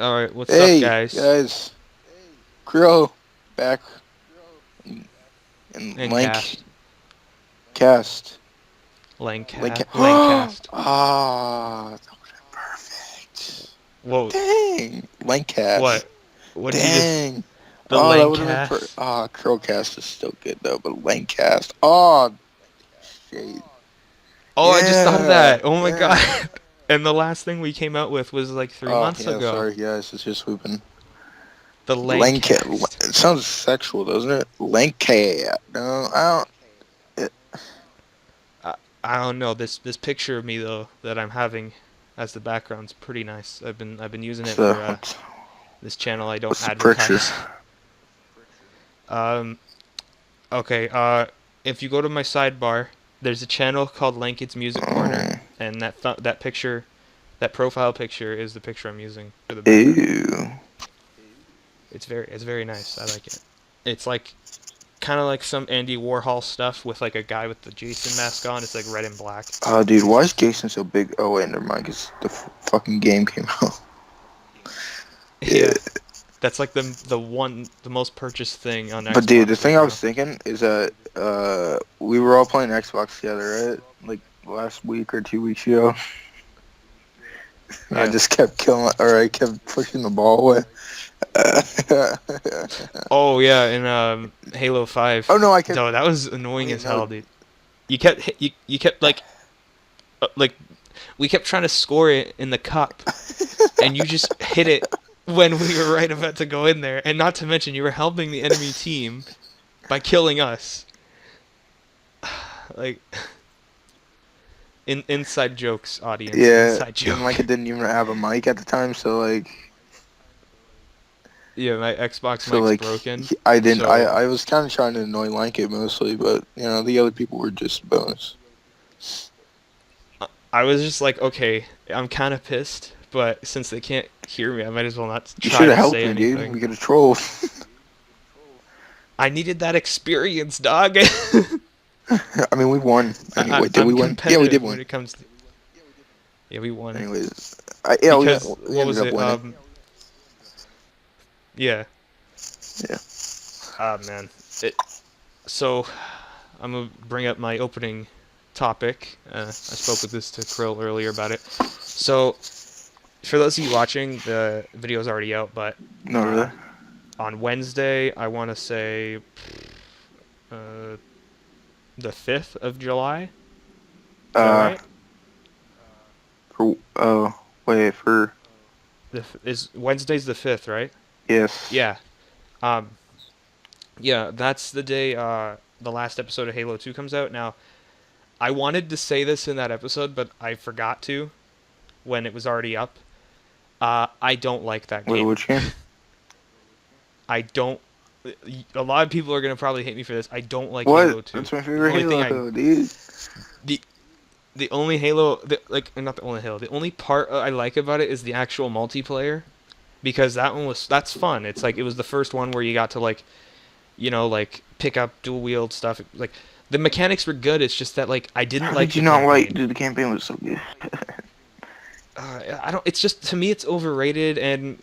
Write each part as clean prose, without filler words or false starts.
Alright, what's up, Hey guys? guys, Krill back in And Lank cast. cast. Langcast. Ah, that would have been perfect. Whoa, Dang, Lankcast. what? What did you just... Dang. The Oh, that would have been Langcast? Krillcast is still good though, but Lankcast. Oh, shade. Oh, I just thought of Yeah, that! Oh my god! yeah. And the last thing we came out with was like three Oh months yeah, ago. sorry guys, it's just swooping. The Lankcat. Langcast. It sounds sexual, doesn't it? Lankcat. No, I don't. I, I don't know, this picture of me, though, that I'm having as the background's pretty nice. I've been using it for, What's this channel I don't what's the picture? advertise. Um, okay, if you go to my sidebar, there's a channel called Lanked's Music Corner, Oh, and that picture, that profile picture, is the picture I'm using for the background. ew. It's very nice. I like it. It's like kind of like some Andy Warhol stuff with like a guy with the Jason mask on. It's like red and black. Oh, dude, why is Jason so big? Oh, wait, never mind, because the fucking game came out. Yeah. Yeah, that's like the most purchased thing on But, dude, the Xbox thing right I now. was thinking is that we were all playing Xbox together, right? Like, last week or 2 weeks ago. I Yeah. just kept I kept pushing the ball away. Oh yeah, in Halo Oh, 5. no, I kept. No, that was annoying Wait, as no. hell, dude. You kept like we kept trying to score it in the cup, and you just hit it when we were right about to go in there. And not to mention, you were helping the enemy team by killing us. Like, inside jokes, audience. Yeah, Inside and like joke. it didn't even have a mic at the time, so Yeah, my Xbox mic's like broken, I didn't. so I was kind of trying to annoy Lanket mostly, but the other people were just bonus. I was just like, okay, I'm kind of pissed, but since they can't hear me, I might as well not You should try have to helped say me, dude. anything. We could have trolled. I needed that experience, dog. I mean, we won anyway. Did I'm we win? Yeah, we did competitive when win. it comes to. Yeah, we won Anyways, because we what ended was up it? winning. Yeah. Yeah. Ah, man. So I'm gonna bring up my opening topic. I spoke with this to Krill earlier about it. So for those of you watching, the video's already out, but No, uh, really. on Wednesday, I want to say uh, the 5th of July. Is that Uh, right? for wait for Is Wednesday's the 5th, right? yes. Yeah. Um, yeah, that's the day the last episode of Halo 2 comes out. Now, I wanted to say this in that episode, but I forgot to when it was already up. I don't like that Wait, game. which game? I don't. A lot of people are gonna probably hate me for this. I don't like What? Halo 2. That's my The favorite only thing I Halo, dude. the the only Halo, not the only Halo. The only part I like about it is the actual multiplayer, because that's fun. It's like it was the first one where you got to like pick up dual wield stuff. Like the mechanics were good. It's just that like I didn't How like did you the not like? campaign. Dude, the campaign was so good. I don't. It's just, to me, it's overrated, and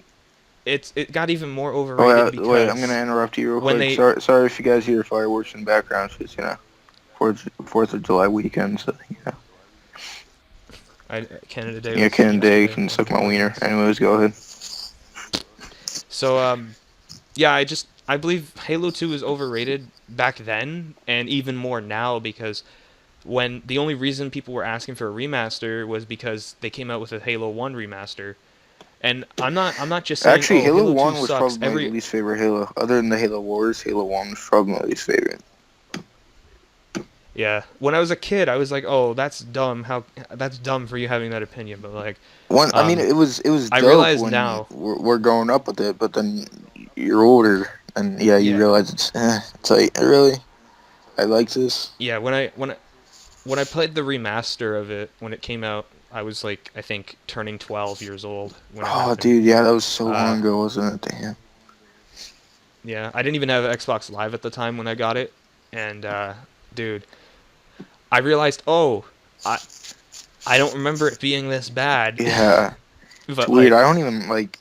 it got even more Oh, overrated wait, I'm because gonna interrupt you real when quick. they Sorry if you guys hear fireworks in the background. It's Fourth of July weekend, so Canada Day yeah, was Canada Day yesterday, can and suck my July wiener. is. Anyways, go ahead. So yeah, I believe Halo 2 is overrated back then, and even more now, because when the only reason people were asking for a remaster was because they came out with a Halo 1 remaster. And I'm not just saying, Actually, oh, Halo Halo 2 One was sucks. probably my Every least favorite Halo. Other than the Halo Wars, Halo One was probably my least favorite. Yeah, when I was a kid, I was like, oh, that's dumb. That's dumb for you having that opinion. But like, I mean, um, it was I dope realize when now. we're growing up with it, but then you're older, and yeah, you Yeah, realize it's like really, I like this. yeah. When I played the remaster of it when it came out, I was like, I think turning 12 years old when it Oh, happened. dude, yeah, that was so Uh, long ago, wasn't it? Damn. yeah, I didn't even have Xbox Live at the time when I got it, and dude, I realized, oh, I I don't remember it being this bad, Yeah, it's but weird. like, I don't even like.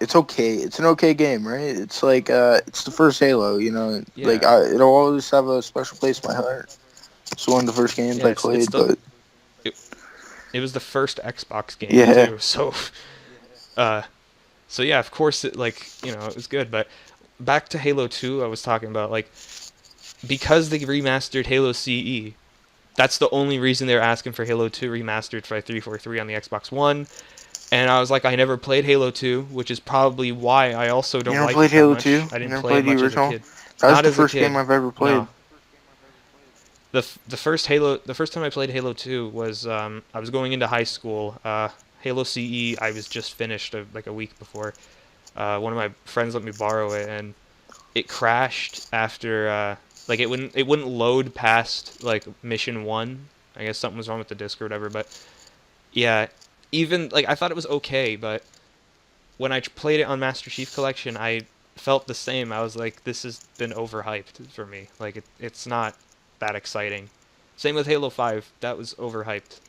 it's okay. It's an okay game, right? It's like it's the first Halo, you know. Like Yeah, it'll always have a special place in my heart. It's one of the first games yeah. I It's played, the but it, it was the first Xbox game yeah, too. So uh, so yeah, of course it it was good. But back to Halo 2, I was talking about because they remastered Halo CE. That's the only reason they're asking for Halo 2 remastered for 343 on the Xbox One. And I was like, I never played Halo 2, which is probably why I also you don't never like played it that Halo much. 2? I You didn't never play it played the much as a original? kid. That was Not the as a first game kid. I've ever played. No. The first time I played Halo 2 was I was going into high school. Halo CE I was just finished like a week before. One of my friends let me borrow it, and it crashed after it wouldn't load past like mission 1. I guess something was wrong with the disc or whatever, but yeah, even like I thought it was okay, but when I played it on Master Chief Collection, I felt the same. I was like, this has been overhyped for me. Like it's not that exciting. Same with Halo 5. That was overhyped,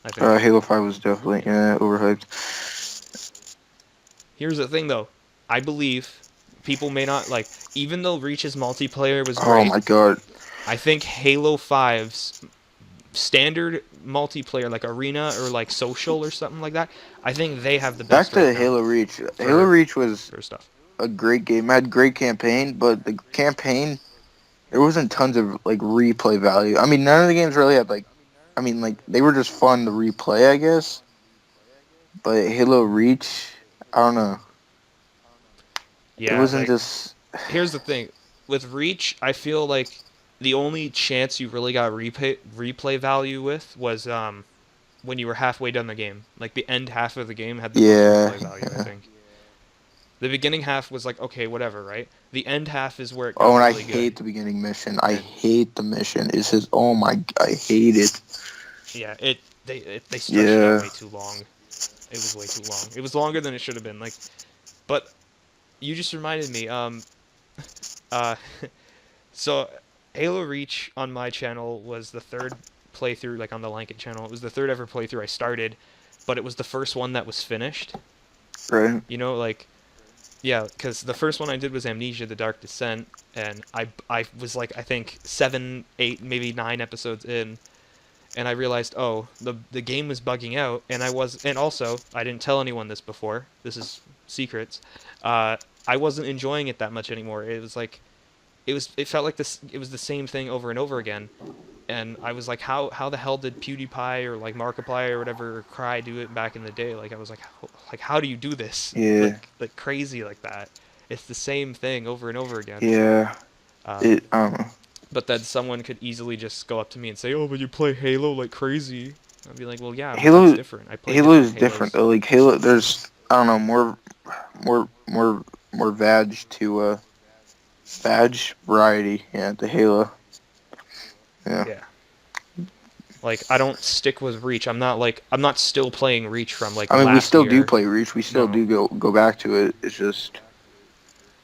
I think. Halo 5 was definitely overhyped. Here's the thing though. I believe people may not like even though Reach's multiplayer was Oh great, my god. I think Halo 5's standard multiplayer like arena or like social or something like that, I think they have the Back best right to now Halo Reach. Halo for Reach was stuff. a great game. It had great campaign, but the campaign there wasn't tons of like replay value. I mean, none of the games really had like, I mean, like they were just fun to replay, I guess. But Halo Reach, I don't know. It Yeah, wasn't like just. here's the thing. With Reach, I feel like the only chance you really got replay value with was when you were halfway done the game. Like the end half of the game had the most Yeah, replay value, I yeah. think. The beginning half was like okay, whatever, right? The end half is where it Oh, got and I really good. hate the beginning mission. I And hate the mission. It's just, oh my, I hate it. yeah, they stretched it out Yeah. way too long. It was way too long. It was longer than it should have been. Like, but you just reminded me. Uh, so Halo Reach on my channel was the third playthrough, like on the Lanket channel. It was the third ever playthrough I started, but it was the first one that was finished. Right. You know, like yeah, because the first one I did was Amnesia: The Dark Descent, and I was like I think 7, 8, maybe 9 episodes in, and I realized the game was bugging out, and also I didn't tell anyone this before. This is secrets. Uh, I wasn't enjoying it that much anymore. It was like it felt like this. It was the same thing over and over again, and I was like, how the hell did PewDiePie or like Markiplier or whatever or Cry do it back in the day? Like I was like how do you do this Yeah. like crazy like that? It's the same thing over and over again. Yeah. Um, I don't know. but then someone could easily just go up to me and say, "Oh, but you play Halo like crazy." I'd be like, "Well, yeah, but that's Halo, different. I play Halo different is different Halos." though. Like Halo, there's, I don't know, more, more badge variety. Yeah, the Halo. Yeah. Yeah. Like I don't stick with Reach. I'm not still playing Reach from like I mean, we last still do year. play Reach. We still No. do go back to it. It's just.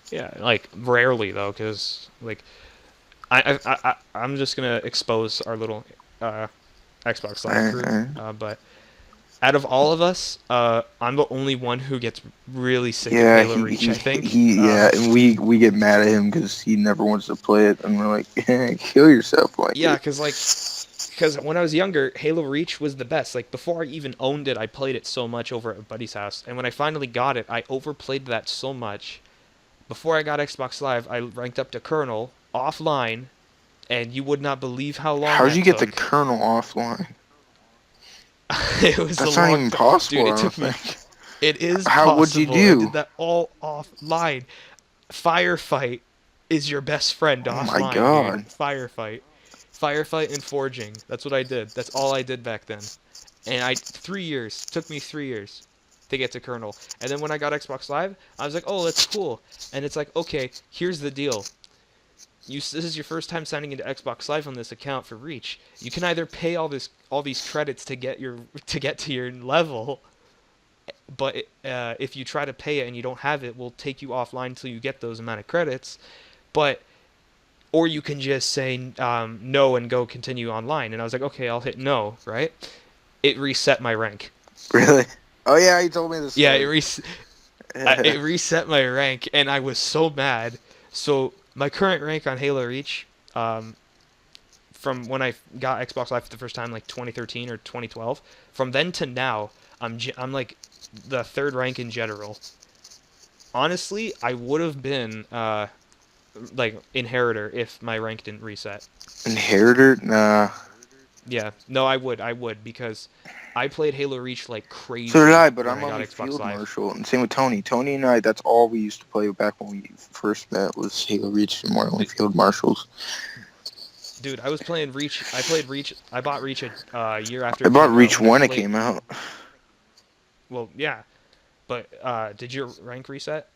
Yeah, like rarely though, because like I'm just gonna expose our little uh, Xbox Live crew. But out of all of us, I'm the only one who gets really sick of Yeah, Halo Reach. I think. yeah, and we get mad at him because he never wants to play it, and we're like, kill yourself, like Yeah, it. because when I was younger, Halo Reach was the best. Like before I even owned it, I played it so much over at a buddy's house, and when I finally got it, I overplayed that so much. Before I got Xbox Live, I ranked up to Colonel offline, and you would not believe how long How'd you that get the took. kernel offline? It was a That's not long even time. Dude, possible. I it don't took me. think. It is How would you possible. I did do? that all offline. Firefight is your best friend Oh my offline, dude. god. Firefight. Firefight and forging. That's what I did. That's all I did back then. And 3 years. Took me 3 years to get to Colonel. And then when I got Xbox Live, I was like, oh, that's cool. And it's like, okay, here's the deal. This is your first time signing into Xbox Live on this account for Reach. You can either pay all these credits to get to your level, but if you try to pay it and you don't have it, we'll take you offline until you get those amount of credits. But or you can just say no and go continue online. And I was like, okay, I'll hit no, right? It reset my rank. Really? Oh yeah, you told me this Yeah, story. it reset my rank, and I was so mad. So my current rank on Halo Reach, um, from when I got Xbox Live for the first time, like 2013 or 2012, from then to now, I'm like the third rank in general. Honestly, I would have been like inheritor if my rank didn't reset. Inheritor? Nah. Yeah, no, I would because I played Halo Reach like So did crazy I, but when I'm I got only Xbox field Live. marshal, and same with Tony. Tony and I, that's all we used to play back when we first met was Halo Reach, and we're only field marshals. Dude, I was playing Reach. I played Reach. I bought Reach a year after I it bought came out, Reach and I when it played. came out. Well, yeah, but did your rank reset?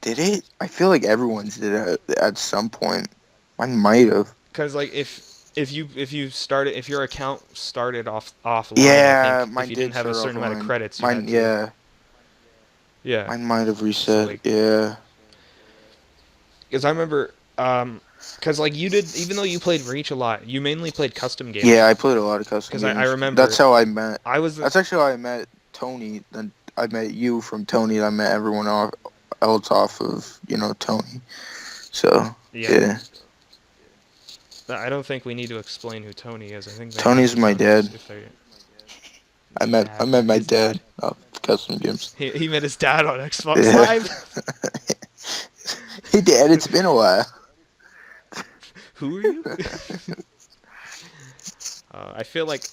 Did it? I feel like everyone's did it at some point. Mine might have. Because like if you started if your account started offline, I Yeah, think if mine you didn't did have a start certain amount of offline. credits, you Mine, had to. yeah, Yeah. mine might have So reset. like, Yeah, because I remember, because like you did, even though you played Reach a lot, you mainly played custom yeah. games. I played a lot of custom Because I games. That's remember how I met. I was the That's actually how I met Tony. Then I met you from Tony. And I met everyone else off of Tony. So yeah. yeah, I don't think we need to explain who Tony is. I think they know Tony's who my Tony is dad. if they. I Yeah, met my his dad dad. off custom games. He met his dad on Xbox Yeah. Live. Hey, Dad, it's been a while. Who are you? I feel like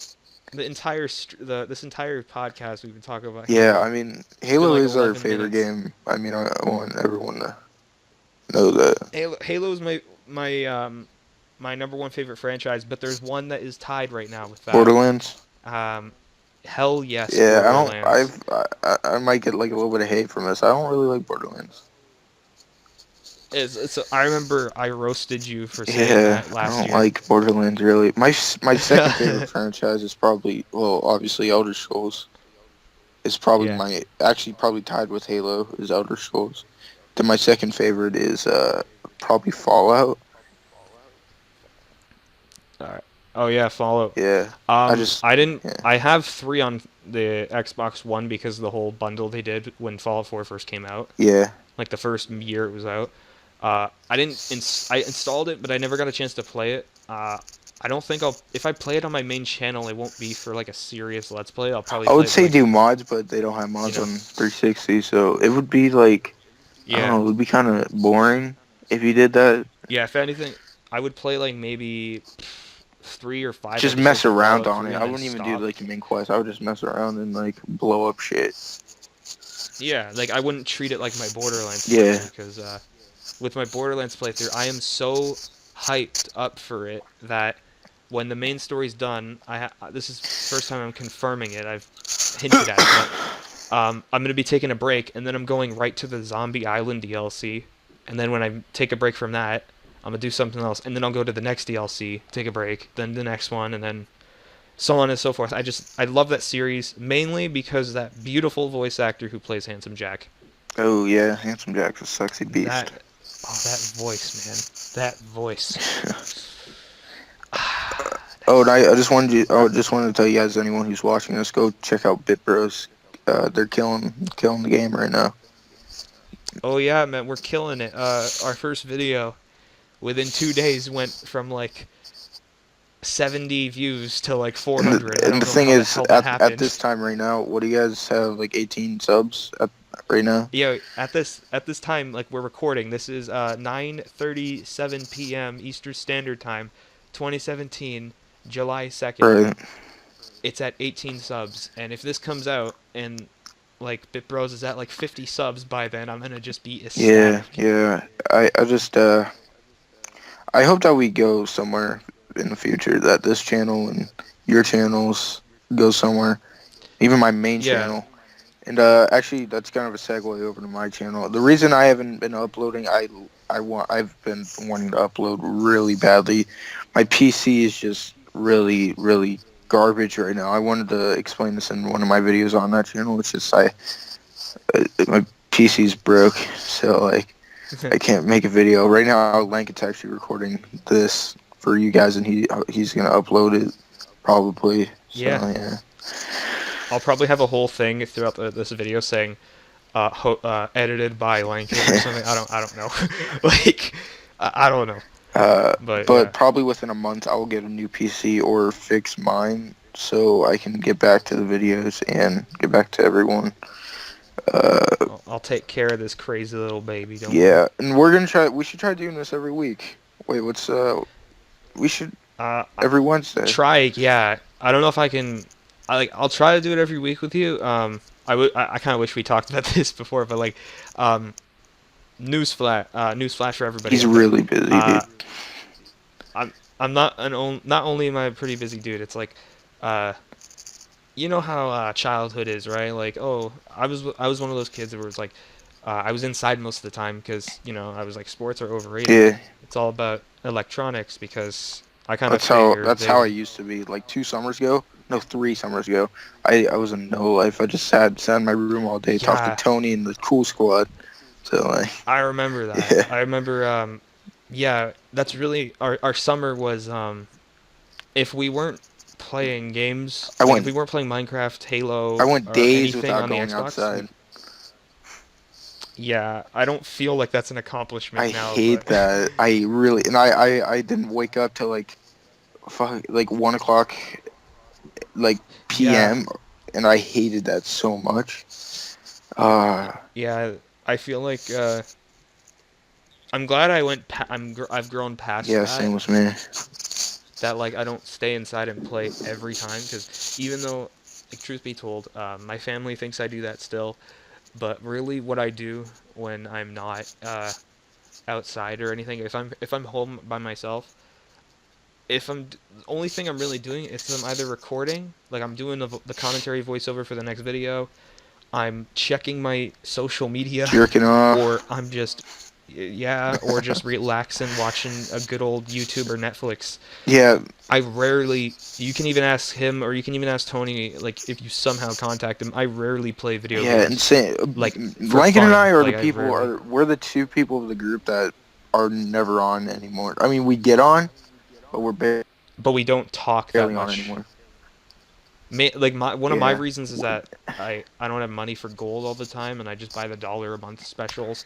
this entire podcast we've been talking about Yeah, Halo. I mean, It's been Halo like is our 11 favorite minutes. game. I mean, I want everyone to know that. Halo's my number one favorite franchise, but there's one that is tied right now with that. Borderlands. Um, hell yes, Yeah, I don't. Borderlands. I might get like a little bit of hate from this. I don't really like Borderlands. I remember I roasted you for saying Yeah, that I last don't year. like Borderlands really. My second favorite franchise is probably, well, obviously Elder Scrolls. Is probably Yeah. probably tied with Halo is Elder Scrolls. Then my second favorite is probably Fallout. Alright. Oh yeah, Fallout. Yeah, I just I didn't. yeah I have three on the Xbox One because of the whole bundle they did when Fallout 4 first came out. yeah. Like the first year it was out. I didn't. I installed it, but I never got a chance to play it. I don't think I'll. If I play it on my main channel, it won't be for like a serious Let's Play. I'll probably I play would it for say like, do mods, but they don't have you mods know. on 360, so it would be like I don't Yeah. know, it would be kind of boring if you did that. Yeah. If anything, I would play like maybe 3 or 5 Just mess episodes of around Fallout on 3 it. and I then wouldn't even do stop. like the main quest. I would just mess around and like blow up shit. Yeah. Like I wouldn't treat it like my Borderlands Yeah. playthrough because with my Borderlands playthrough, I am so hyped up for it that when the main story's done, this is the first time I'm confirming it. I've hinted at it, but I'm gonna be taking a break, and then I'm going right to the Zombie Island DLC, and then when I take a break from that, I'm gonna do something else, and then I'll go to the next DLC, take a break, then the next one, and then so on and so forth. I love that series mainly because that beautiful voice actor who plays Handsome Jack. Oh yeah, Handsome Jack's a sexy beast. That that voice, man, that voice. Oh, and I just wanted you. Oh, just wanted to tell you guys, anyone who's watching this, go check out Bit Bros. They're killing the game right now. Oh yeah, man, we're killing it. Our first video within 2 days went from like 70 views to like And 400. I and don't the know thing how the is, hell that at happened. this time right now, what do you guys have? Like 18 subs right now? Yeah, at this time, like we're recording, this is 9:37 p.m. Eastern Standard Time, 2017, July 2nd. Right. It's at 18 subs, and if this comes out and like BitBros is at like 50 subs by then, I'm gonna just be Yeah, ecstatic. yeah. I just I hope that we go somewhere in the future. That this channel and your channels go somewhere. Even my main Yeah, channel. And actually, that's kind of a segue over to my channel. The reason I haven't been uploading, I've been wanting to upload really badly. My PC is just really garbage right now. I wanted to explain this in one of my videos on that channel. It's just my PC's broke, so like I can't make a video right now. Lankett's actually recording this for you guys, and he's gonna upload it probably. So yeah. yeah. I'll probably have a whole thing throughout this video saying, edited by Lankin or something. I don't know. Like I don't know. But But yeah. probably within a month, I will get a new PC or fix mine so I can get back to the videos and get back to everyone. Uh, I'll take care of this crazy little baby. Don't worry. yeah, and we're gonna try. We should try doing this every week. Wait, what's We should I every Wednesday. try. Yeah. I don't know if I can. I'll try to do it every week with you. I kind of wish we talked about this before, but like, um, newsflash for everybody He's out there. really busy, dude. Uh, I'm not only am I a pretty busy dude. It's like, uh, you know how childhood is, right? Like, oh, I was one of those kids that was like, I was inside most of the time because I was like sports are overrated. Yeah, It's all about electronics because I kind of figured that's how I used to be. Like 2 summers ago, no, 3 summers ago, I was in no life. I just sat in my room all day, talked to yeah, Tony and the cool squad. So like, I remember that. yeah, I remember yeah, that's really our summer was if we weren't playing games, I like if went we weren't playing Minecraft, I Halo, went or days anything without on the going Xbox, outside. yeah, I don't feel like that's an I accomplishment now, hate but that. I really and I didn't wake up till like 1 o'clock like yeah, p.m. and I hated that so much. Uh yeah, I feel like I'm glad I went. I've grown past yeah, that. same with me. That like I don't stay inside and play every time because even though, like truth be told, my family thinks I do that still, but really what I do when I'm not outside or anything, if I'm home by myself, if the only thing I'm really doing is I'm either recording, like I'm doing the commentary voiceover for the next video, I'm checking my social media, Jerking or off. I'm just yeah, or just relaxing watching a good old YouTube or Netflix. Yeah, I rarely. You can even ask him, or you can even ask Tony. Like, if you somehow contact him, I rarely play video yeah, games, insane. like for Lincoln and I fun. are the Like, I people rarely. are we're the two people of the group that are never on anymore. I mean, we get on, but we're But we don't talk that barely on much. anymore. Like one of my Yeah, reasons is that I don't have money for gold all the time, and I just buy the dollar a month specials.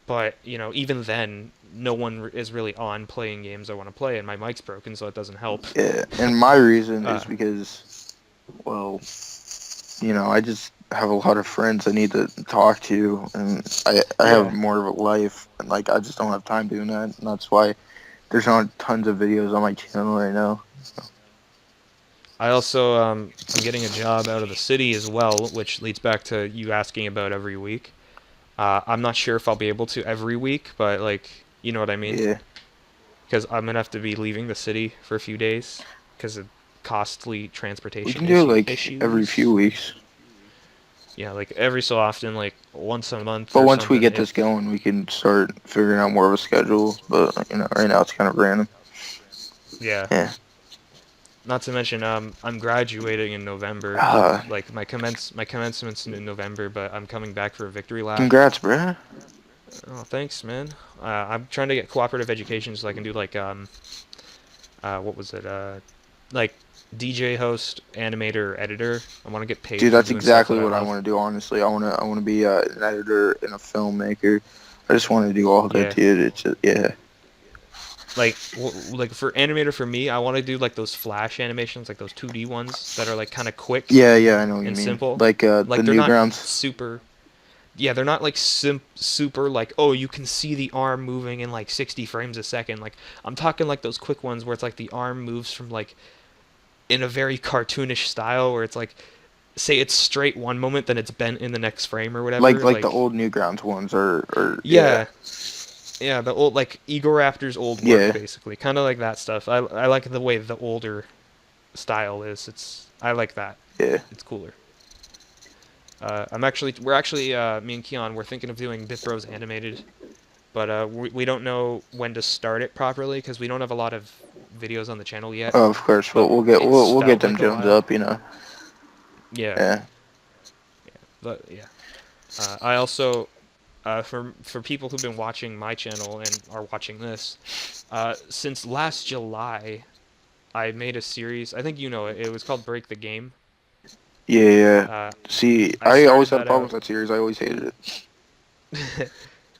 But even then, no one is really on playing games I want to play, and my mic's broken, so it doesn't help. yeah. And my reason is uh, because, well, I just have a lot of friends I need to talk to, and I have yeah. more of a life, and like I just don't have time doing that, and that's why there's not tons of videos on my channel right now. I also I'm getting a job out of the city as well, which leads back to you asking about every week. I'm not sure if I'll be able to every week, but like you know what I mean, Yeah, because I'm gonna have to be leaving the city for a few days because of costly we transportation can do it like every few issues. weeks. Yeah, like every so often, like once a month But or once we something. get this If going, we can start figuring out more of a schedule. But right now it's kind of random. yeah, Yeah. not to mention I'm graduating in November. Uh, Like my commencement's in November, but I'm coming back for a victory lap. Congrats, bruh. Oh, thanks, man. I'm trying to get cooperative education so I can do like what was it? Like DJ, host, animator, editor. I want to get paid Dude, for that's doing stuff exactly that I what I love. want to do. Honestly, I want to be an editor and a filmmaker. I just want to do all that, Yeah. dude. It's just, yeah, Like for animator for me, I want to do like those flash animations, like those 2D ones that are like kind of quick yeah, yeah. I know what you and mean. simple. Like the Like they're not Newgrounds. super. Yeah, they're not like super like, oh, you can see the arm moving in like 60 frames a second. Like I'm talking like those quick ones where it's like the arm moves from like in a very cartoonish style where it's like say it's straight one moment then it's bent in the next frame or whatever. Like the Like old Newgrounds ones are yeah, yeah, yeah, the old like Egoraptor's old work yeah, basically. Kind of like that stuff. I like the way the older style is. I like that. yeah. It's cooler. We're actually me and Keon we're thinking of doing Bit Bros animated, but we don't know when to start it properly because we don't have a lot of videos on the channel yet. Oh, of course, But it's we'll get felt them like a Jones while. up. Yeah, Yeah. but yeah. I also for people who've been watching my channel and are watching this, since last July, I made a series. I think you know it. It was called Break the Game. Yeah, yeah. Uh, See, I I always started had a that problem out. with that series. I always hated it.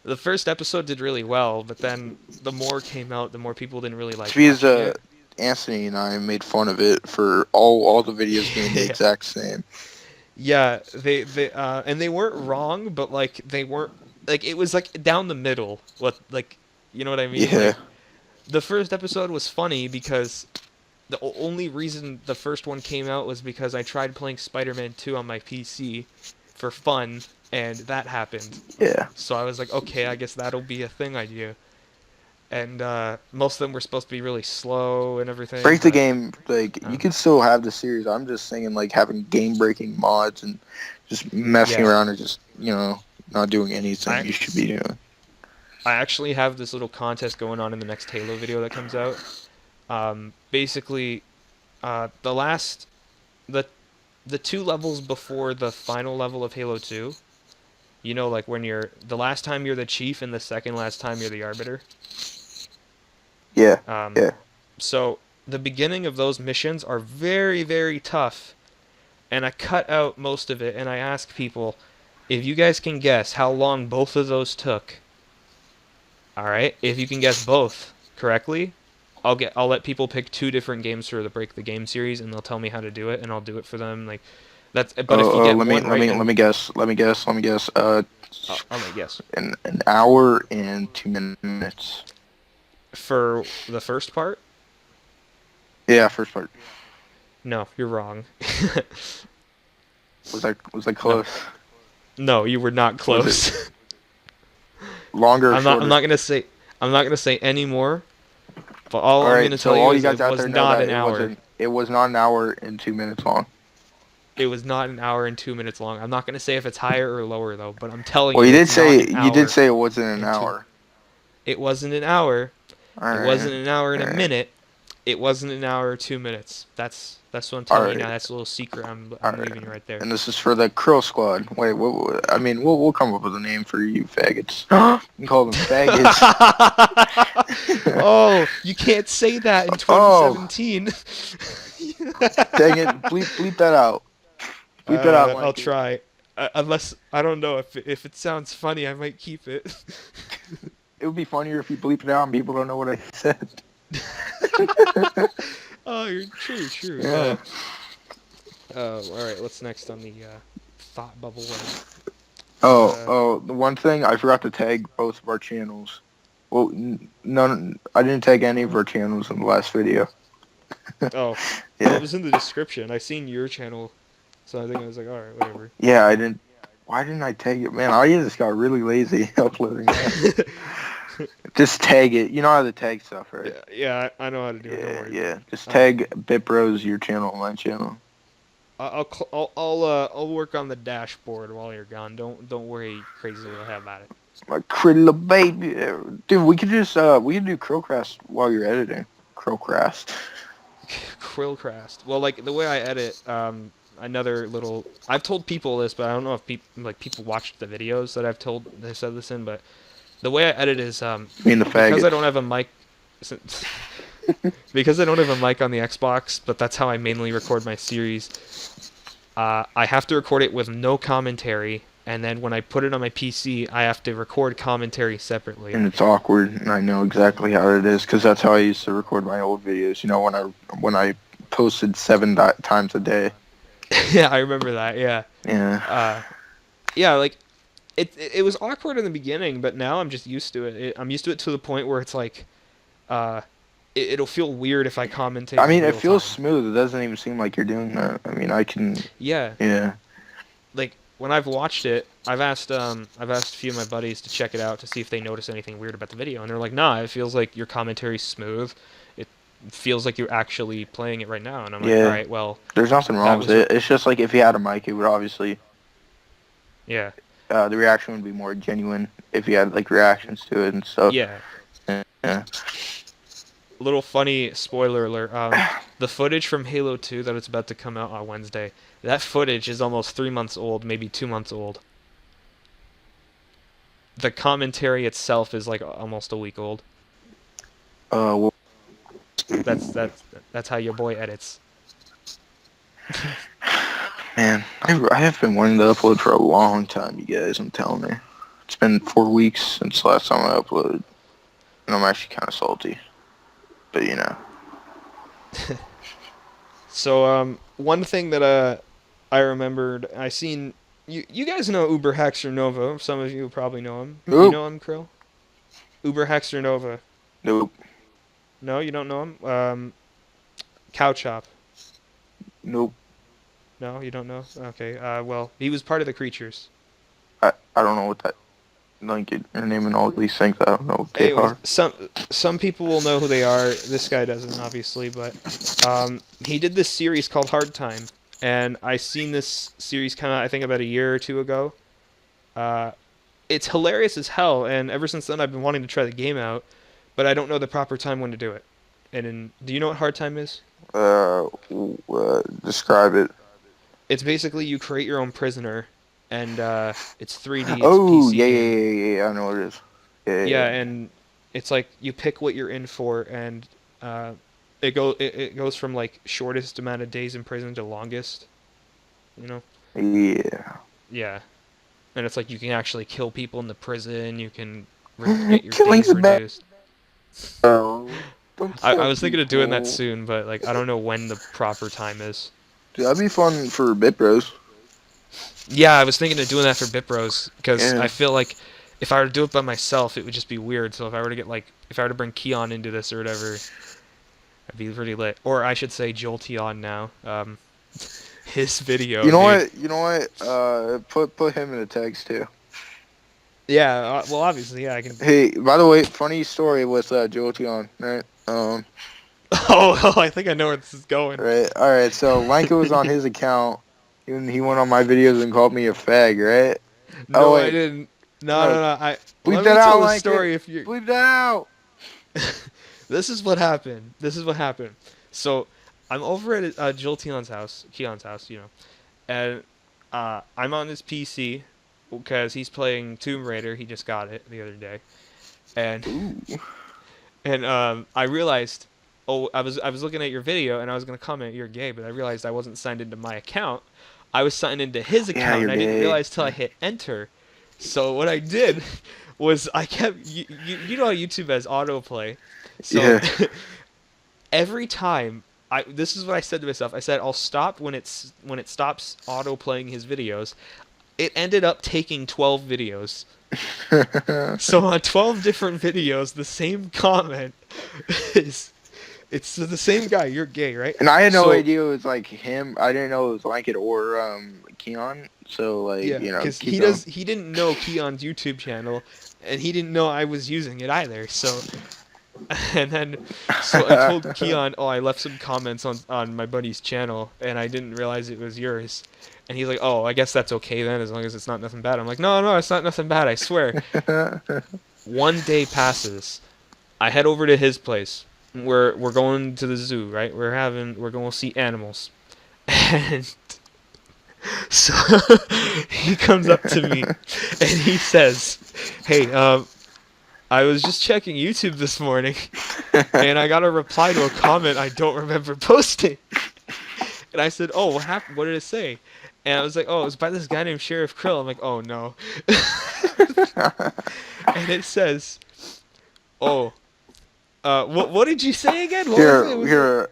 The first episode did really well, but then the more came out, the more people didn't really It's like because watching it. Anthony and I made fun of it for all the videos being the Yeah, exact same. yeah, and they weren't wrong, but like they weren't like it was like down the middle. What like you know what I mean? Yeah, Like the first episode was funny because the only reason the first one came out was because I tried playing Spider-Man 2 on my PC for fun, and that happened. yeah. So I was like, okay, I guess that'll be a thing I do. And most of them were supposed to be really slow and everything, Break the but game. Like you um, can still have the series. I'm just saying, like having game breaking mods and just messing yeah, around and just not doing anything I you should be doing. I actually have this little contest going on in the next Halo video that comes out. Basically, the last the the two levels before the final level of Halo 2. You know, like when you're the last time you're the chief and the second last time you're the arbiter. Yeah, Um, yeah. so the beginning of those missions are very, very tough, and I cut out most of it, and I ask people if you guys can guess how long both of those took. All right, if you can guess both correctly, I'll let people pick two different games for the Break the Game series, and they'll tell me how to do it, and I'll do it for them. Like that's. But if you get Let me one let right, me let and me guess. Let me guess. Let me guess. I'll make a guess An hour and 2 minutes. for the first part. Yeah, first part. No, you're wrong. Was I No, close? no, you were not Was it close. longer or I'm not. I'm shorter? not gonna say. I'm not gonna say any more. But all All I'm right. gonna tell So you all you is guys it out was there know not that an hour. it was not an hour and 2 minutes long. It was not an hour and 2 minutes long. I'm not gonna say if it's higher or lower though, but I'm telling Well, you it's not an you did hour say it wasn't an and two. hour. It wasn't an hour. All It right. wasn't an hour and All a right. minute. It wasn't an hour or 2 minutes. That's what I'm All telling you now. right. That's a little secret All I'm right. leaving you right there. And this is for the Krill Squad. Wait, I mean, we'll come up with a name for you faggots. You call them faggots. Oh, you can't say that in Oh, 2017. dang it! Bleep that out. Bleep that out, I'll Mikey. try. Unless I don't know if it sounds funny, I might keep it. It would be funnier if you bleep it out and people don't know what I said. Oh, you're true, true. Yeah. All right. What's next on the thought bubble? Uh, The one thing I forgot to tag both of our channels. Well, none. I didn't tag any of our channels in the last video. oh, well, it Yeah. was in the description. I seen your channel, so I think I was like, all right, whatever. Yeah, I didn't. Why didn't I tag it? Man, I just got really lazy uploading that. Just tag it. You know how to tag stuff, right? Yeah, yeah, I know how to do it. Don't Yeah, worry. yeah. Just Um, tag BitBros your channel, my channel. I'll work on the dashboard while you're gone. Don't worry crazily about it. My Krill baby, dude. We could do Krillcast while you're editing. Krillcast. Krillcrast. Well, like the way I edit, another little. I've told people this, but I don't know if people watched the videos that they said this in. But the way I edit is I mean the because I faggots. don't have a mic. Because I don't have a mic on the Xbox, but that's how I mainly record my series. I have to record it with no commentary, and then when I put it on my PC, I have to record commentary separately. And it's awkward, and I know exactly how it is because that's how I used to record my old videos. You know, when I posted times a day. Yeah, I remember that. Yeah, Yeah, yeah, like it was awkward in the beginning, but now I'm just used to it. I'm used to it to the point where it's like, uh, it'll feel weird if I commentate I in mean it real feels time. smooth. It doesn't even seem like you're doing that. I mean I can. Yeah, Yeah, like when I've watched it, I've asked a few of my buddies to check it out to see if they notice anything weird about the video, and they're like, "Nah, it feels like your commentary's smooth. It feels like you're actually playing it right now." And I'm like, "All yeah. right, well, There's nothing wrong that with was it. It's just like if you had a mic, it would obviously yeah, the reaction would be more genuine if you had like reactions to it and stuff. yeah." Yeah. Little funny spoiler alert. The footage from Halo 2 that it's about to come out on Wednesday. That footage is almost 3 months old, maybe 2 months old. The commentary itself is like almost a week old. Well, That's that's that's how your boy edits. Man, I have been wanting to upload for a long time, you guys. I'm telling you. It's been 4 weeks since the last time I uploaded, and I'm actually kind of salty. But you know, So one thing that I remembered, I seen you guys know Uber Hexer Nova. Some of you probably know him. You nope, know him, Krill? Uber Hexer Nova. nope, No, you don't know him. Cow Chop. nope. No, you don't know. Okay. Well, he was part of the creatures. I don't know what that like your name and all these things. I don't know what they Anyways, are. some people will know who they are. This guy doesn't, obviously, but he did this series called Hard Time, and I seen this series kind of I think about a year or two ago. Uh, it's hilarious as hell, and ever since then I've been wanting to try the game out, but I don't know the proper time when to do it. Do you know what Hard Time is? Describe it. It's basically you create your own prisoner, and it's 3D. It's a Oh, PC yeah, yeah, game. yeah, yeah, yeah. I know what it is. Yeah, yeah, Yeah, and it's like you pick what you're in for, and it goes from like shortest amount of days in prison to longest. You know? yeah. Yeah. Yeah, and it's like you can actually kill people in the prison. You can get your Killing's days bad. reduced. Oh, don't I kill was thinking of doing that people. soon, but like I don't know when the proper time is. Dude, that'd be fun for Bit Bros. Yeah, I was thinking of doing that for BitBros because I Yeah. feel like if I were to do it by myself, it would just be weird. So if I were to bring Keon into this or whatever, I'd be pretty lit. Or I should say Jolteon now. His video, You know dude. what? You know what? Put him in a text too. Yeah, well, obviously, yeah, I can. Hey, by the way, funny story with Jolteon, right? Oh, I think I know where this is going. Right. All right. So Lanka was on his account, and he went on my videos and called me a fag, right? Oh No, I wait, didn't. No, no, no, no. bleep Let that me tell out, the Lanka. story if you. Bleep that out. This is what happened. This is what happened. So I'm over at Jolteon's house, Keon's house, and I'm on his PC because he's playing Tomb Raider. He just got it the other day, and Ooh. I realized, oh, I was looking at your video and I was gonna comment you're gay, but I realized I wasn't signed into my account. I was signed into his Yeah, account, you're and I didn't gay. realize till I hit enter. So what I did was I kept you know how YouTube has autoplay, so Yeah. every time this is what I said to myself. I said I'll stop when it stops auto playing his videos. It ended up taking 12 videos. So on 12 different videos, the same comment is it's the same guy. You're gay, right? And I had no So idea it was like him. I didn't know it was Lanka or Keon. So like yeah, because keep going. he didn't know Keon's YouTube channel, and he didn't know I was using it either. So and then so I told Keon, oh, I left some comments on my buddy's channel, and I didn't realize it was yours. And he's like, oh, I guess that's okay then, as long as it's not nothing bad. I'm like, no, no, it's not nothing bad, I swear. One day passes. I head over to his place. We're going to the zoo, right? We're going to see animals. And so he comes up to me and he says, "Hey, I was just checking YouTube this morning and I got a reply to a comment I don't remember posting." And I said, "Oh, what happened? What did it say?" And I was like, "Oh, it was by this guy named Sheriff Krill." I'm like, "Oh no." And it says, "Oh, what did you say again? What was it? Here.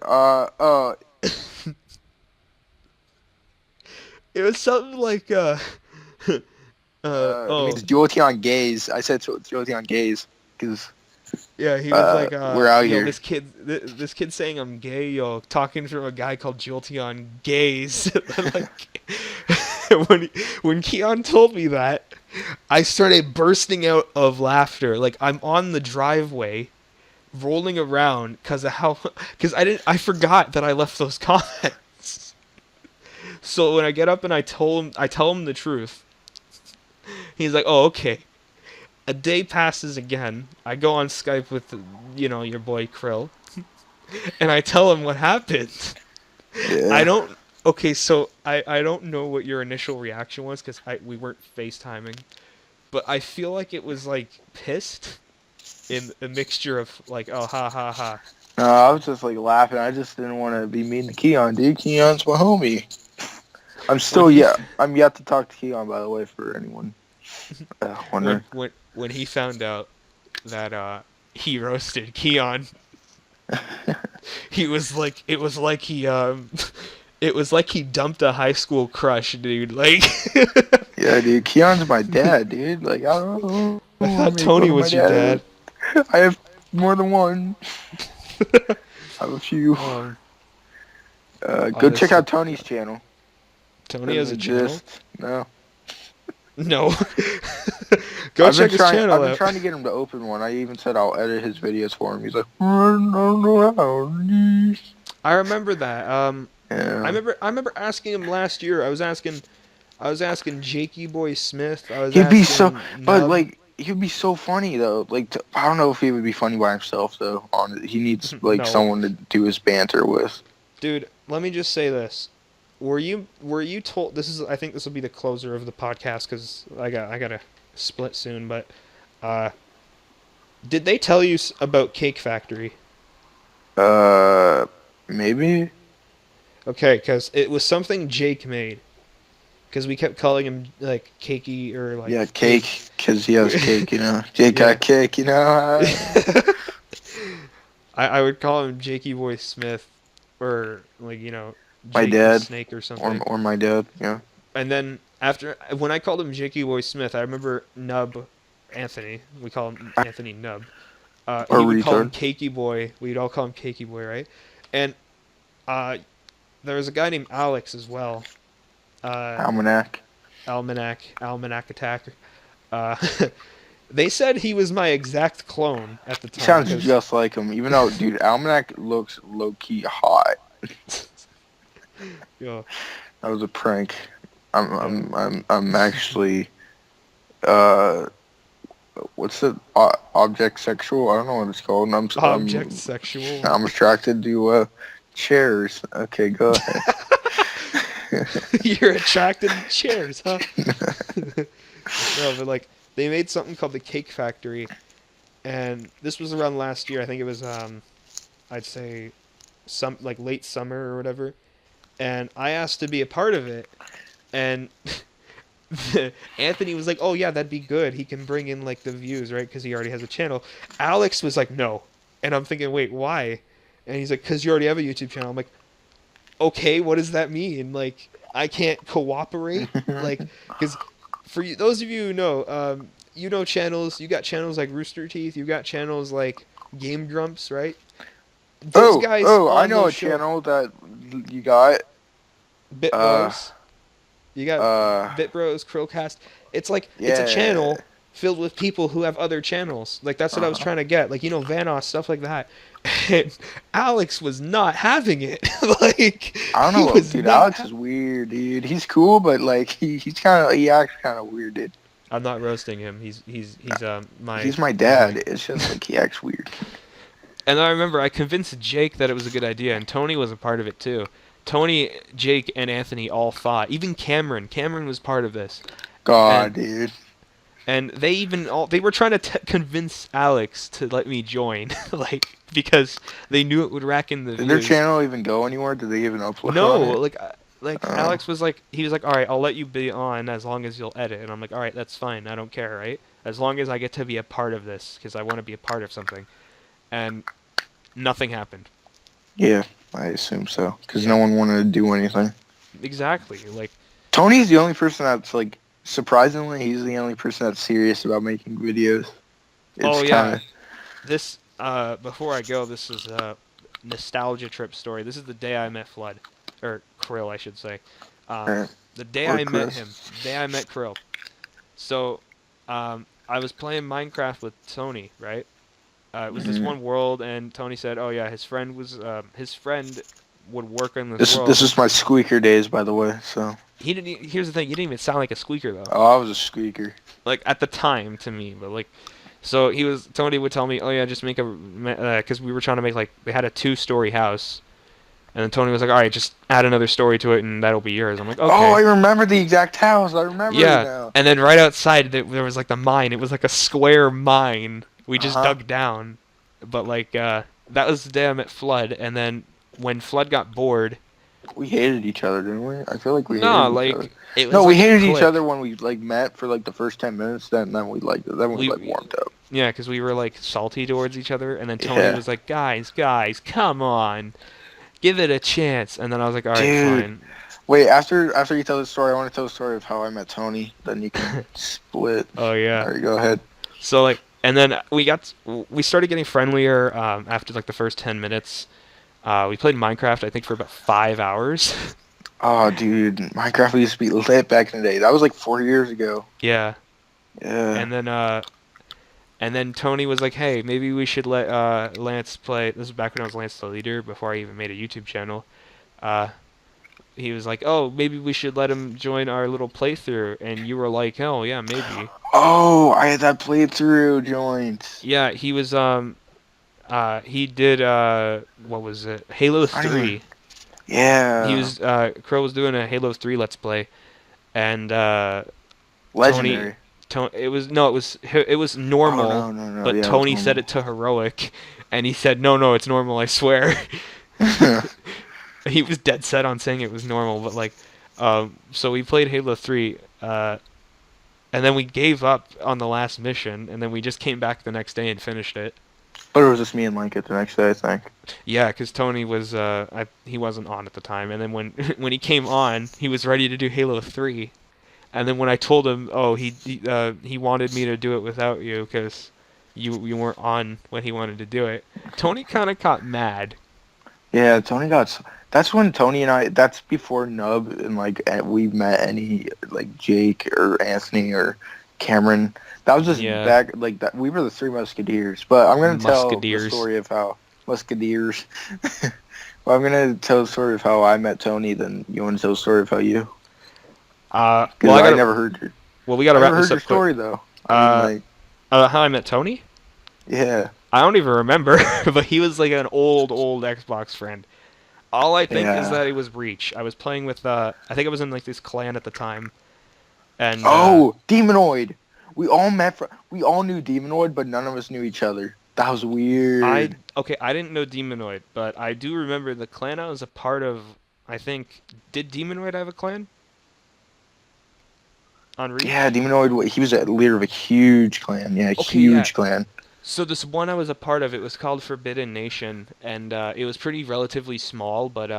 It was something like It oh means Jolteon gays. I said Jolteon gays because yeah, he was like we're out yo, here. this kid saying I'm gay, yo, talking from a guy called Jolteon gays. Like when Keon told me that, I started bursting out of laughter. Like I'm on the driveway rolling around because I forgot that I left those comments. So when I get up and I tell him the truth. He's like, "Oh, okay." A day passes again. I go on Skype with your boy Krill, and I tell him what happened. I Yeah. don't. Okay, so I don't know what your initial reaction was because we weren't FaceTiming, but I feel like it was like pissed in a mixture of like, oh, ha ha ha. No, I was just like laughing. I just didn't want to be mean to Keon, dude. Keon's my homie. I'm when still he I'm yet to talk to Keon, by the way, for anyone wondering. when he found out that he roasted Keon, he was like it was like he it was like he dumped a high school crush, dude. Like Yeah, dude, Keon's my dad, dude. Like, I don't know I how thought many fun Tony of my was your dad. dad. I have more than one. I have a few. um, Go check honestly, out Tony's channel. Tony has Doesn't a channel. exist. No. No, go check his I've channel been out. trying to get him to open one. I even said I'll edit his videos for him. He's like, I don't know how. I remember that. Yeah. I remember asking him last year. I was asking Jakey Boy Smith. I was He'd be so, asking but Nub. like, he'd be so funny though. Like, I don't know if he would be funny by himself though. He needs like No, someone to do his banter with. dude. Let me just say this. Were you told this is I think this will be the closer of the podcast cuz I got to split soon, but uh did they tell you about Cake Factory? Uh, maybe. Okay, cuz it was something Jake made. Cuz we kept calling him like Cakey or like Yeah, cake, because he has cake, you know. Jake Yeah. got cake, you know. I would call him Jakey Boy Smith or like, you know, My Jake the dad, Snake or something. or my dad, yeah. And then after when I called him Jakey Boy Smith, I remember Nub Anthony. We call him Anthony Nub. Or He would call him retard. Cakey Boy. We'd all call him Cakey Boy, right? And uh, there was a guy named Alex as well. Almanac. Almanac Attacker. Uh, they said he was my exact clone at the He time. sounds just like him, even though, dude, Almanac looks low-key hot. Yo, That was a prank. I'm actually, what's the object sexual? I don't know what it's called. object sexual. I'm attracted to chairs. Okay, go ahead. You're attracted to chairs, huh? No, but like they made something called the Cake Factory, and this was around last year. I think it was I'd say some like late summer or whatever. And I asked to be a part of it, and Anthony was like, "Oh yeah, that'd be good. He can bring in like the views, right? Because he already has a channel." Alex was like, "No," and I'm thinking, "Wait, why?" And he's like, "Cause you already have a YouTube channel." I'm like, "Okay, what does that mean? Like, I can't cooperate? Like, because for you, those of you who know, you know channels. You got channels like Rooster Teeth. You got channels like Game Grumps, right? Those guys I on know a those shows, channel that you got. Bit Uh, Bros. You got uh, Bit Bros, Krillcast. It's like it's a yeah. channel filled with people who have other channels. Like that's what I was Uh-huh. trying to get. Like you know Vanoss stuff like that. And Alex was not having it. Like I don't he know, was dude. not. Alex is weird, dude. He's cool, but like he acts kind of weird, dude. I'm not roasting him. He's He's my my. dad. It's just like he acts weird. And I remember I convinced Jake that it was a good idea, and Tony was a part of it too. Tony, Jake, and Anthony all thought. Even Cameron. Cameron was part of this. God, And dude. they even they were trying to convince Alex to let me join, like because they knew it would rack in the Did their views. channel even go anywhere? Did they even upload No, on it? like Oh. Alex was like he was like, all right, I'll let you be on as long as you'll edit, and I'm like, all right, that's fine, I don't care, right? As long as I get to be a part of this, because I want to be a part of something, and nothing happened. Yeah, I assume so. Because Yeah. no one wanted to do anything. Exactly, like Tony's the only person that's like, surprisingly, he's the only person that's serious about making videos. It's oh yeah, kinda, this before I go, this is a nostalgia trip story. This is the day I met Flood, or Krill, I should say. or, The day or I met Chris. him, the day I met Krill. So, I was playing Minecraft with Tony, right? It was this Mhm. one world, and Tony said, "Oh yeah, his friend would work on this world." This is my squeaker days, by the way. So, He didn't. Here's the thing: he didn't even sound like a squeaker though. oh, I was a squeaker. Like at the time to me, but like, so Tony would tell me, "Oh yeah, just make a," because we were trying to make like they had a 2-story house, and then Tony was like, "All right, just add another story to it, and that'll be yours." I'm like, "Okay." Oh, I remember the exact house. I remember it Yeah, now. and then right outside there was like the mine. It was like a square mine. We just Uh-huh. dug down, but like that was the day I met Flood. And then when Flood got bored, We hated each other, didn't we? I feel like we No, hated each other. like it No, was we like a hated each other click. when we like met for like the first 10 minutes. Then we like We warmed up. Yeah, because we were like salty towards each other, and then Tony Yeah, was like, guys, come on, give it a chance. And then I was like, all right, dude. fine. Wait, after you tell the story, I want to tell the story of how I met Tony. Then you can split. Oh yeah. All right, go ahead. So like, and then we started getting friendlier after like the first 10 minutes. We played Minecraft, I think, for about 5 hours. Oh, dude, Minecraft used to be lit back in the day. That was like 4 years ago. Yeah, Yeah. and then Tony was like, hey, maybe we should let Lance play. This is back when I was Lance the leader, before I even made a YouTube channel. Uh, he was like, oh, maybe we should let him join our little playthrough. And you were like, oh yeah, maybe. Oh, I had that playthrough joint. Yeah, he did what was it? Halo I don't even. 3. Yeah. Krill was doing a Halo 3 Let's Play, and Tony, Legendary. it was no, it was Oh normal, no, no, no. but Yeah, it was Tony set normal. it to heroic, and he said, no, it's normal, I swear. He was dead set on saying it was normal, but like, so we played Halo 3, and then we gave up on the last mission, and then we just came back the next day and finished it. But it was just me and Lincoln the next day, I think. Yeah, because Tony was he wasn't on at the time, and then when when he came on, he was ready to do Halo 3, and then when I told him, oh, he wanted me to do it without you because you weren't on when he wanted to do it. Tony kind of got mad. Yeah, Tony got. That's when Tony and I. That's before Nub and like we met any like Jake or Anthony or Cameron. That was just Yeah, back like that. We were the Three Musketeers. But I'm gonna tell the Musketeers. story of how Musketeers. Well, I'm gonna tell the story of how I met Tony. Then you want to tell the story of how you? Well, Because I never heard your. we gotta I never wrap heard this your up quick. story though. I mean, like, How I met Tony? yeah, I don't even remember, but he was like an old Xbox friend. All I think is yeah. that it was Reach. I was playing with I think I was in like this clan at the time, and Oh, Demonoid. We all knew Demonoid, but none of us knew each other. That was weird. I didn't know Demonoid, but I do remember the clan I was a part of. I think did Demonoid have a clan on Yeah, Reach? Demonoid. He was a leader of a huge clan. Yeah, Okay, yeah. huge clan. So this one I was a part of, it was called Forbidden Nation, and it was pretty relatively small, but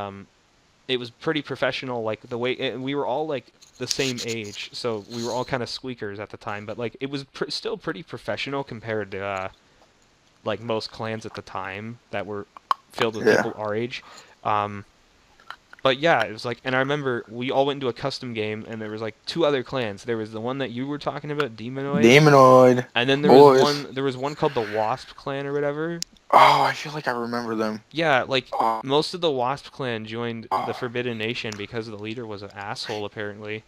it was pretty professional. Like the way, and we were all like the same age, so we were all kind of squeakers at the time. But like it was still pretty professional compared to like most clans at the time that were filled with Yeah. people our age. Um, but yeah, it was like, and I remember we all went into a custom game, and there was like two other clans. There was the one that you were talking about, Demonoid, Demonoid. and then Boys. there was one called the Wasp clan or whatever. Oh, I feel like I remember them. Yeah, like Oh, most of the Wasp clan joined the oh, Forbidden Nation because the leader was an asshole apparently.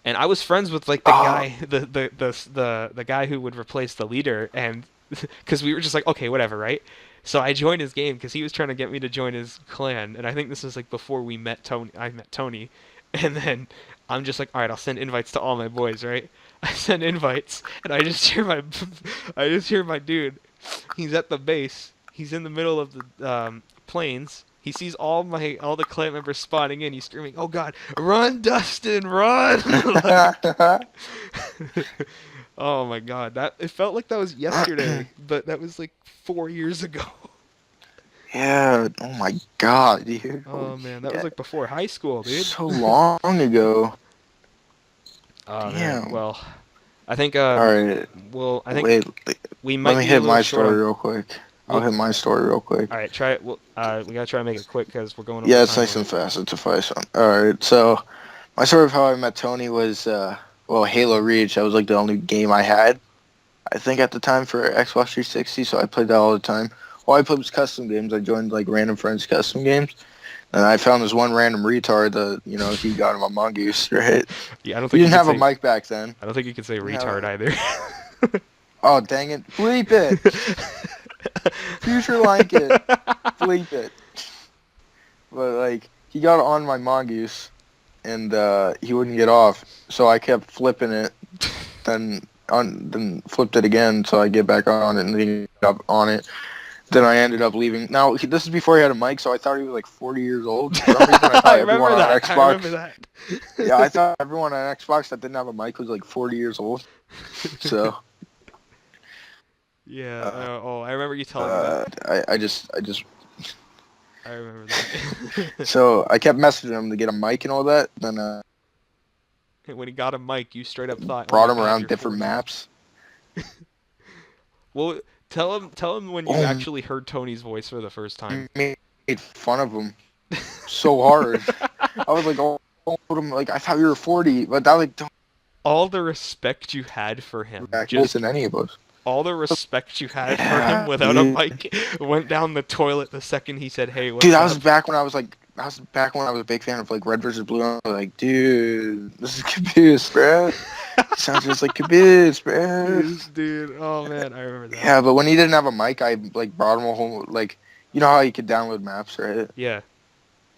And I was friends with like the oh. guy, the guy who would replace the leader, and because we were just like, okay, whatever, right? So I joined his game because he was trying to get me to join his clan, and I think this was like before we met Tony. I met Tony, and then I'm just like, all right, I'll send invites to all my boys, right? I send invites, and I just hear my, I just hear my dude. He's at the base. He's in the middle of the plains. He sees all the clan members spawning in. He's screaming, "Oh God, run, Dustin, run!" Like, oh my God, that it felt like that was yesterday, but that was like 4 years ago. Yeah. Oh my God, dude. Holy Oh man, that was shit. like before high school, dude. So long ago. Oh man, Damn. well, I think All right. I think Wait. we Let might me be a hit little my short story on. real quick. I'll Well, hit my story real quick. all right, try it. Well, we gotta try to make it quick because we're going over Yeah, it's time nice here. and fast. It's a fast one. All right. So my story of how I met Tony was well, Halo Reach. That was like the only game I had, I think, at the time for Xbox 360. So I played that all the time. All I played was custom games. I joined like random friends' custom games, and I found this one random retard that he got him a mongoose. Right? Yeah, I don't He think you didn't could have a say. mic back then. I don't think you could say Didn't have retard a- either. Oh dang it! Bleep it. Future like it. Bleep it. But like he got on my mongoose, and he wouldn't get off. So I kept flipping it, then flipped it again. So I get back on it, and then he got on it. Then I ended up leaving. Now, this is before he had a mic, so I thought he was like 40 years old. For some reason, I I thought everyone remember on that. I remember Xbox. that. Yeah, I thought everyone on Xbox that didn't have a mic was like 40 years old. So, Yeah. uh, Oh, I remember you telling me that. I just. I remember that. So I kept messaging him to get a mic and all that. Then When he got a mic, you straight up thought, "Oh brought my him God, around you're different 40." maps. Well, tell him when you Oh, actually heard Tony's voice for the first time. made fun of him so hard. I was like, oh, told him like I thought you were 40, but that like don't All the respect you had for him, back voice just in any of us. all the respect you had for him Yeah, without a dude. mic went down the toilet the second he said, "Hey, Dude, what's that was up?" back when I was like, that was back when I was a big fan of like Red versus Blue. I was like, dude, this is Caboose, bruh. He sounds just like Caboose, bruh. This dude, oh man, I remember that. Yeah, but when he didn't have a mic, I like brought him a whole like, you know how you could download maps, right? Yeah.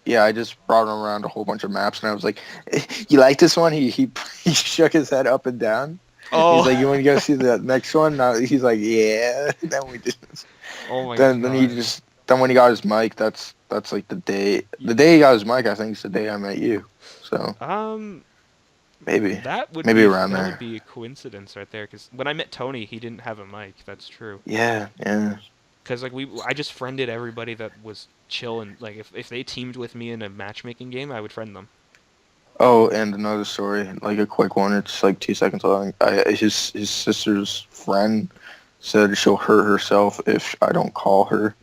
Yeah, I just brought him around a whole bunch of maps, and I was like, "You like this one?" He shook his head up and down. He's Oh. like, "You want to go see the next one?" Now he's like, "Yeah." Then we just Oh my then he God. just then when he got his mic, that's like the day he got his mic. I think is the day I met you. So Um, maybe that would maybe be around that would there. be a coincidence right there. Because when I met Tony, he didn't have a mic. That's true. Yeah, yeah. Because like I just friended everybody that was chill and like if they teamed with me in a matchmaking game, I would friend them. Oh, and another story, like a quick one. It's like 2 seconds long. His sister's friend said she'll hurt herself if I don't call her.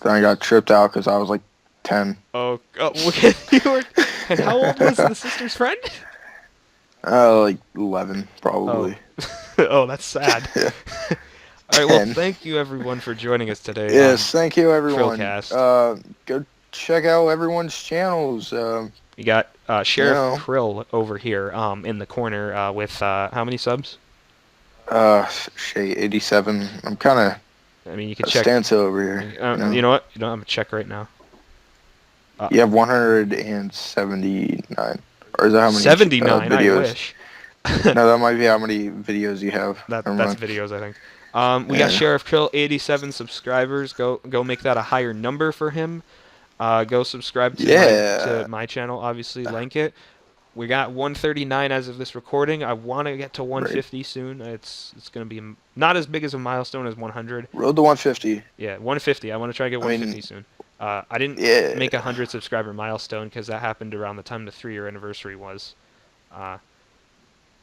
Then I got tripped out because I was like 10. Okay, you were. And how old was the sister's friend? Like 11, Oh, probably. oh, that's sad. All right, well, 10. thank you everyone for joining us today on Yes, thank you, everyone. Krillcast. Go check out everyone's channels. We got You Sheriff know, Krill over here in the corner with how many subs? Shay 87. I'm kind of I mean, you can a check. standstill over here. You know what? You know, I'm gonna check right now. You have 179, or is that how many 79. I videos? wish. No, that might be how many videos you have. Never That's mind. videos, I think. We got Yeah. Sheriff Krill, 87 subscribers. Go make that a higher number for him. Go subscribe to Yeah. my channel. Obviously, link it. We got 139 as of this recording. I want to get to Right. 150 soon. It's gonna be not as big as a milestone as 100. Road to 150. Yeah, 150. I want to try to get I 150 mean, soon. I didn't yeah. make a 100 subscriber milestone because that happened around the time the 3-year anniversary was. Uh,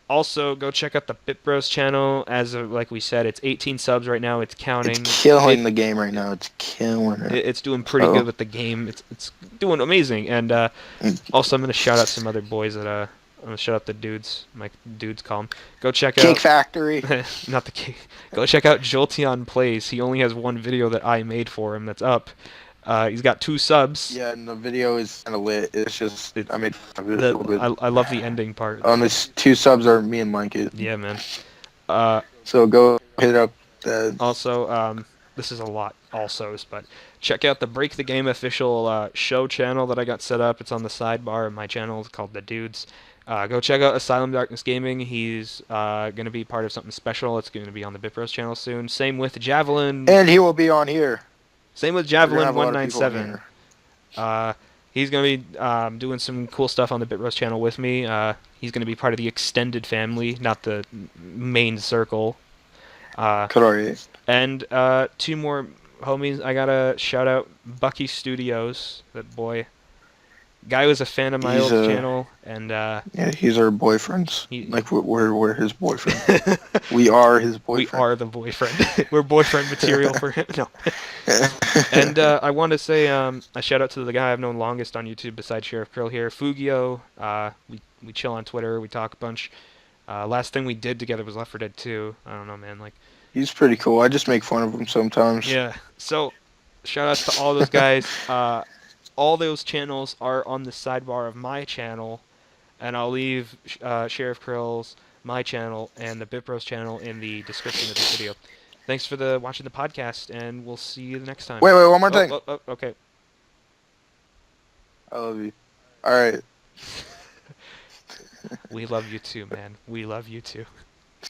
Also, go check out the Bit Bros channel. As of, like we said, it's 18 subs right now. It's counting. It's killing the game right now. It's killing it. It's doing pretty So, good with the game. It's doing amazing. And also, I'm gonna shout out some other boys that I'm gonna shout out the dudes. My dudes call 'em. Go check Cake out. Factory. Not the cake. Go check out Jolteon Plays. He only has one video that I made for him that's up. He's got 2 subs. Yeah, and the video is kind of lit. It's just, It, I made fun of it a little bit. I love the ending part. There's 2 subs are me and Blanket. Yeah, man. Uh, So go hit up the. Also, this is a lot alsos, but check out the Break the Game official show channel that I got set up. It's on the sidebar of my channel. It's called The Dudes. Go check out Asylum Darkness Gaming. He's going to be part of something special. It's going to be on the Bipros channel soon. Same with Javelin. And he will be on here. Same with We're gonna Javelin have a lot of people on 197. here. He's going to be doing some cool stuff on the Bit Roast channel with me. He's going to be part of the extended family, not the main circle. Kadari. And 2 more homies. I got to shout out Bucky Studios. That boy. Guy was a fan of my He's old channel. And Yeah, he's our boyfriends. He- Like we're his boyfriend. We are his we boyfriend. are the boyfriend. We're boyfriend material for him. No. And I want to say a shout out to the guy I've known longest on YouTube besides Sheriff Krill here, Fugio. We chill on Twitter. We talk a bunch. Last thing we did together was Left 4 Dead 2. I don't know, man. Like, He's pretty cool. I just make fun of him sometimes. yeah. So, shout outs to all those guys. All those channels are on the sidebar of my channel, and I'll leave Sheriff Krill's, my channel, and the Bipros channel in the description of this video. Thanks for watching the podcast, and we'll see you the next time. Wait, one more thing. Okay. I love you. All right. We love you too, man. We love you too.